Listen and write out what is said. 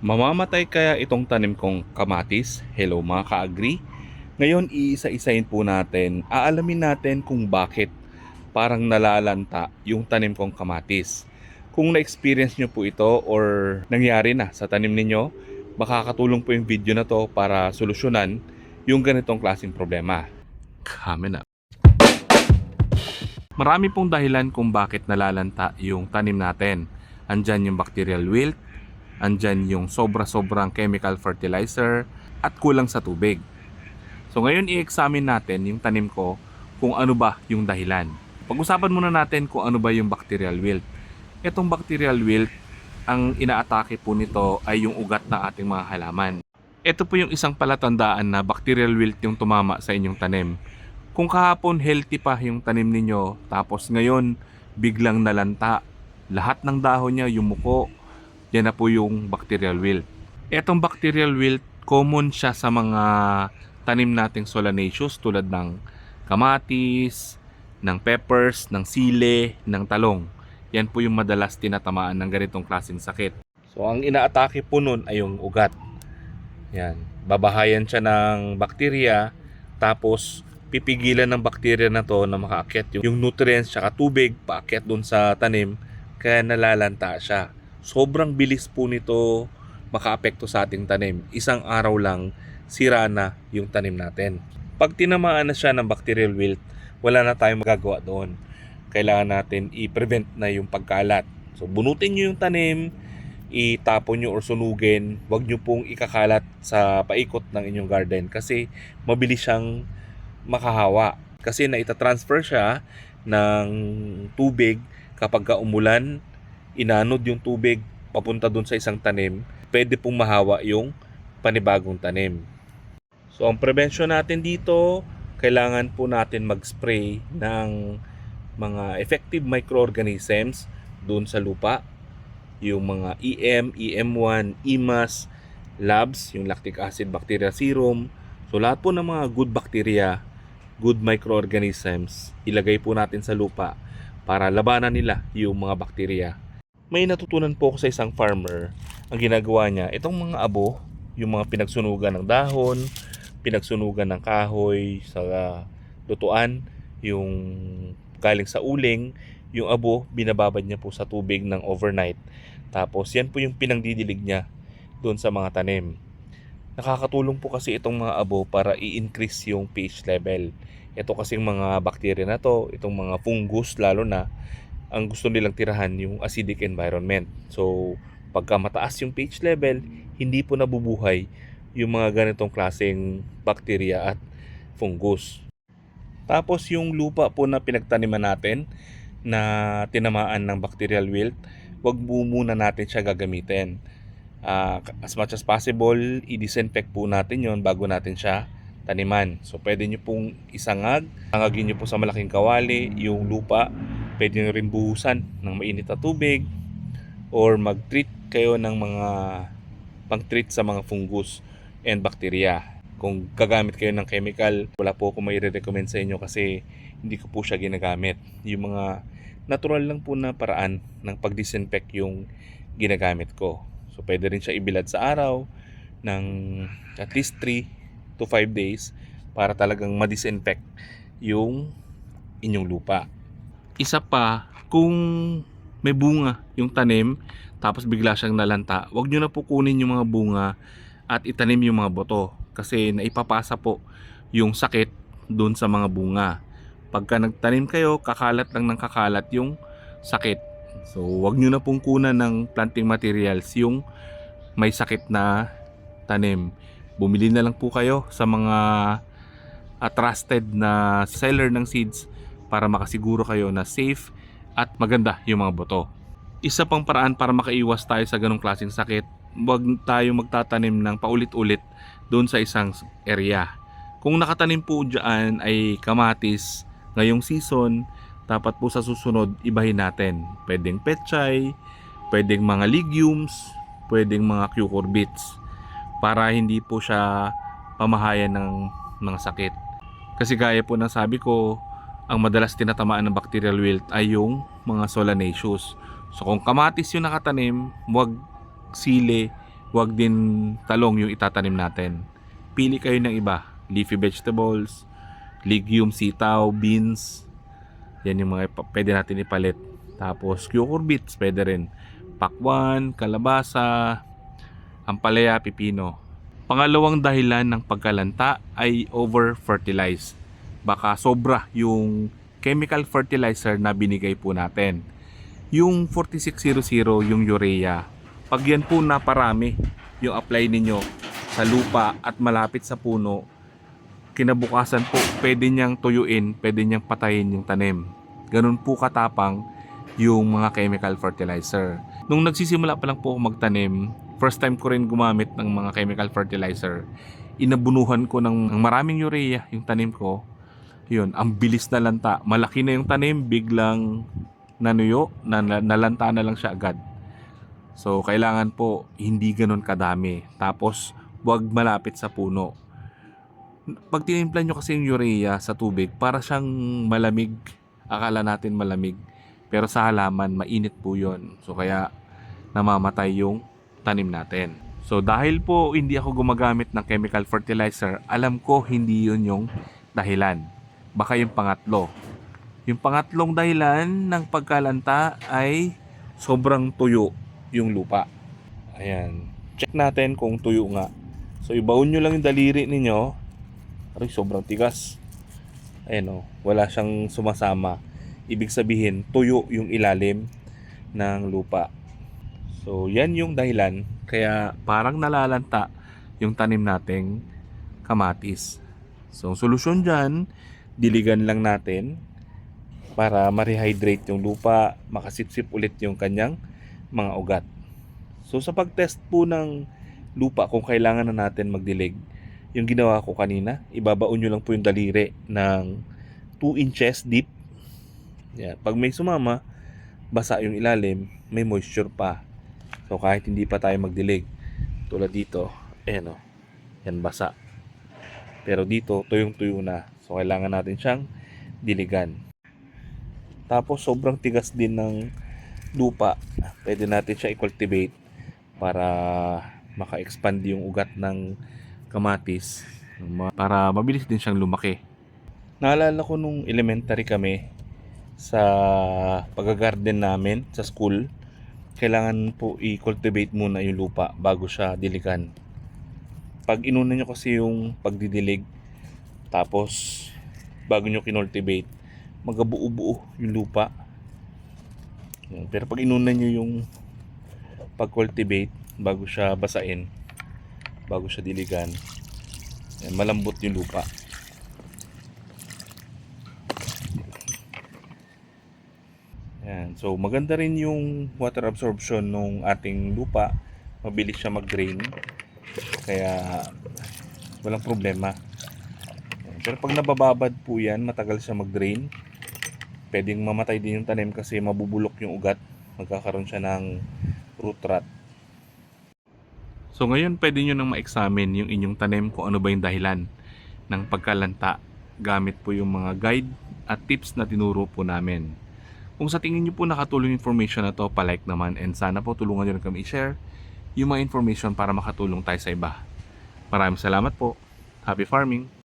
Mamamatay kaya itong tanim kong kamatis? Hello mga ka-agri. Ngayon iisa-isahin po natin, aalamin natin kung bakit parang nalalanta yung tanim kong kamatis. Kung na-experience nyo po ito or nangyari na sa tanim ninyo, makakatulong po yung video na to para solusyonan yung ganitong klaseng problema. Coming up. Marami pong dahilan kung bakit nalalanta yung tanim natin. Andyan yung bacterial wilt, andyan yung sobra-sobrang chemical fertilizer at kulang sa tubig. So ngayon i-examine natin yung tanim ko kung ano ba yung dahilan. Pag-usapan muna natin kung ano ba yung bacterial wilt. Itong bacterial wilt, ang inaatake po nito ay yung ugat ng ating mga halaman. Ito po yung isang palatandaan na bacterial wilt yung tumama sa inyong tanim. Kung kahapon healthy pa yung tanim ninyo, tapos ngayon biglang nalanta, lahat ng dahon niya yumuko, yan na po yung bacterial wilt. Etong bacterial wilt, common siya sa mga tanim nating solanaceous tulad ng kamatis, ng peppers, ng sile, ng talong. Yan po yung madalas tinatamaan ng ganitong klaseng sakit. So ang inaatake po nun ay yung ugat. Yan, babahayan siya ng bakterya, tapos pipigilan ng bakterya na to na makaakyat yung nutrients tsaka tubig paakyat dun sa tanim, kaya nalalanta siya. Sobrang bilis po nito makaapekto sa ating tanim. Isang araw lang, sira na yung tanim natin. Pag tinamaan na siya ng bacterial wilt, wala na tayong magagawa doon. Kailangan natin i-prevent na yung pagkalat. So bunutin nyo yung tanim, itapon nyo or sunugin. Huwag nyo pong ikakalat sa paikot ng inyong garden kasi mabilis siyang makahawa. Kasi na itatransfer siya ng tubig kapag umulan, inanod yung tubig papunta dun sa isang tanim, pwede pong mahawa yung panibagong tanim. So ang prevention natin dito, kailangan po natin mag-spray ng mga effective microorganisms dun sa lupa. Yung mga EM1, EMAS, LABS, yung lactic acid bacteria serum. So lahat po ng mga good bacteria, good microorganisms, ilagay po natin sa lupa para labanan nila yung mga bakterya. May natutunan po ako sa isang farmer. Ang ginagawa niya, itong mga abo, yung mga pinagsunugan ng dahon, pinagsunugan ng kahoy sa lutuan, yung galing sa uling, yung abo, binababad niya po sa tubig ng overnight. Tapos yan po yung pinangdidilig niya doon sa mga tanim. Nakakatulong po kasi itong mga abo para i-increase yung pH level. Ito kasing mga bakterya na to, itong mga fungus lalo na, ang gusto nilang tirahan yung acidic environment. So, pagka mataas yung pH level, hindi po nabubuhay yung mga ganitong klaseng bakterya at fungus. Tapos yung lupa po na pinagtaniman natin na tinamaan ng bacterial wilt, wag po muna natin siya gagamitin. As much as possible, i-disinfect po natin yon bago natin siya taniman. So pwede nyo pong angagin nyo po sa malaking kawali yung lupa. Pwede nyo rin buhusan ng mainit na tubig or mag-treat kayo ng mga pang-treat sa mga fungus and bacteria. Kung gagamit kayo ng chemical, wala po ako may recommend sa inyo kasi hindi ko po siya ginagamit. Yung mga natural lang po na paraan ng pag-disinfect yung ginagamit ko. So pwede rin siya ibilad sa araw ng at least 3 to 5 days para talagang ma-disinfect yung inyong lupa. Isa pa, kung may bunga yung tanim tapos bigla siyang nalanta, huwag nyo na po kunin yung mga bunga at itanim yung mga boto kasi naipapasa po yung sakit doon sa mga bunga. Pagka nagtanim kayo, kakalat lang ng kakalat yung sakit. So huwag nyo na pong kunan ng planting materials yung may sakit na tanim. Bumili na lang po kayo sa mga trusted na seller ng seeds para makasiguro kayo na safe at maganda yung mga boto. Isa pang paraan para makaiwas tayo sa ganong klaseng sakit, huwag tayo magtatanim ng paulit-ulit doon sa isang area. Kung nakatanim po dyan ay kamatis ngayong season, dapat po sa susunod ibahin natin. Pwedeng pechay, pwedeng mga legumes, pwedeng mga cucurbits para hindi po siya pamahayan ng mga sakit. Kasi gaya po ng sabi ko, ang madalas tinatamaan ng bacterial wilt ay yung mga solanaceous. So kung kamatis yung nakatanim, wag sile, Huwag din talong yung itatanim natin. Pili kayo ng iba. Leafy vegetables, legumes, sitaw, beans. Yan yung mga pwede natin ipalit. Tapos cucurbits, pwede rin. Pakwan, kalabasa, ampalaya, pipino. Pangalawang dahilan ng pagkalanta ay over-fertilize. Baka sobra yung chemical fertilizer na binigay po natin. Yung 4600, yung urea, pag yan po naparami yung apply ninyo sa lupa at malapit sa puno, kinabukasan po pwede niyang tuyuin, pwede niyang patayin yung tanim. Ganun po katapang yung mga chemical fertilizer. Nung nagsisimula pa lang po ako magtanim, first time ko rin gumamit ng mga chemical fertilizer. Inabunuhan ko ng maraming urea yung tanim ko. Yun, ang bilis na lanta. Malaki na yung tanim, biglang nanuyo, nalanta na lang siya agad. So, kailangan po hindi ganun kadami. Tapos, huwag malapit sa puno. Pag tinimpla nyo kasi yung urea sa tubig, para siyang malamig. Akala natin malamig. Pero sa halaman, mainit po yun. So, kaya namamatay yung tanim natin. So, dahil po hindi ako gumagamit ng chemical fertilizer, alam ko hindi yun yung dahilan. Baka yung pangatlo. Yung pangatlong dahilan ng pagkalanta ay sobrang tuyo yung lupa. Ayan. Check natin kung tuyo nga. So, ibaon nyo lang yung daliri ninyo. Aray, sobrang tigas. Ayan o. Wala siyang sumasama. Ibig sabihin, tuyo yung ilalim ng lupa. So, yan yung dahilan. Kaya parang nalalanta yung tanim nating kamatis. So, solusyon dyan, diligan lang natin para ma-rehydrate yung lupa, makasipsip ulit yung kanyang mga ugat. So sa pag-test po ng lupa kung kailangan na natin magdilig, yung ginawa ko kanina, ibabaon nyo lang po yung daliri ng 2 inches deep. Yan. Pag may sumama, basa yung ilalim, may moisture pa. So kahit hindi pa tayo magdilig, tulad dito, ayan o, yan basa. Pero dito, tuyong-tuyo na. So kailangan natin siyang diligan. Tapos sobrang tigas din ng lupa. Pwede natin siya i-cultivate para maka-expand yung ugat ng kamatis para mabilis din siyang lumaki. Naalala ko nung elementary kami sa pag-garden namin sa school, kailangan po i-cultivate muna yung lupa bago siya diligan. Pag inuna nyo kasi yung pagdidilig, tapos bago nyo kinultivate, magabuo-buo yung lupa. Pero pag inuna nyo yung pag-cultivate bago siya basain, bago siya diligan, yan, malambot yung lupa. Yan. So maganda rin yung water absorption ng ating lupa, mabilis siya mag-drain, kaya walang problema. Pero pag nabababad po yan, matagal siya mag-drain, pwedeng mamatay din yung tanim kasi mabubulok yung ugat, magkakaroon siya ng root rot. So ngayon pwede nyo nang ma-examine yung inyong tanim kung ano ba yung dahilan ng pagkalanta gamit po yung mga guide at tips na tinuro po namin. Kung sa tingin nyo po nakatulong yung information na to, palike naman, and sana po tulungan nyo rin kami i-share yung mga information para makatulong tayo sa iba. Maraming salamat po. Happy farming!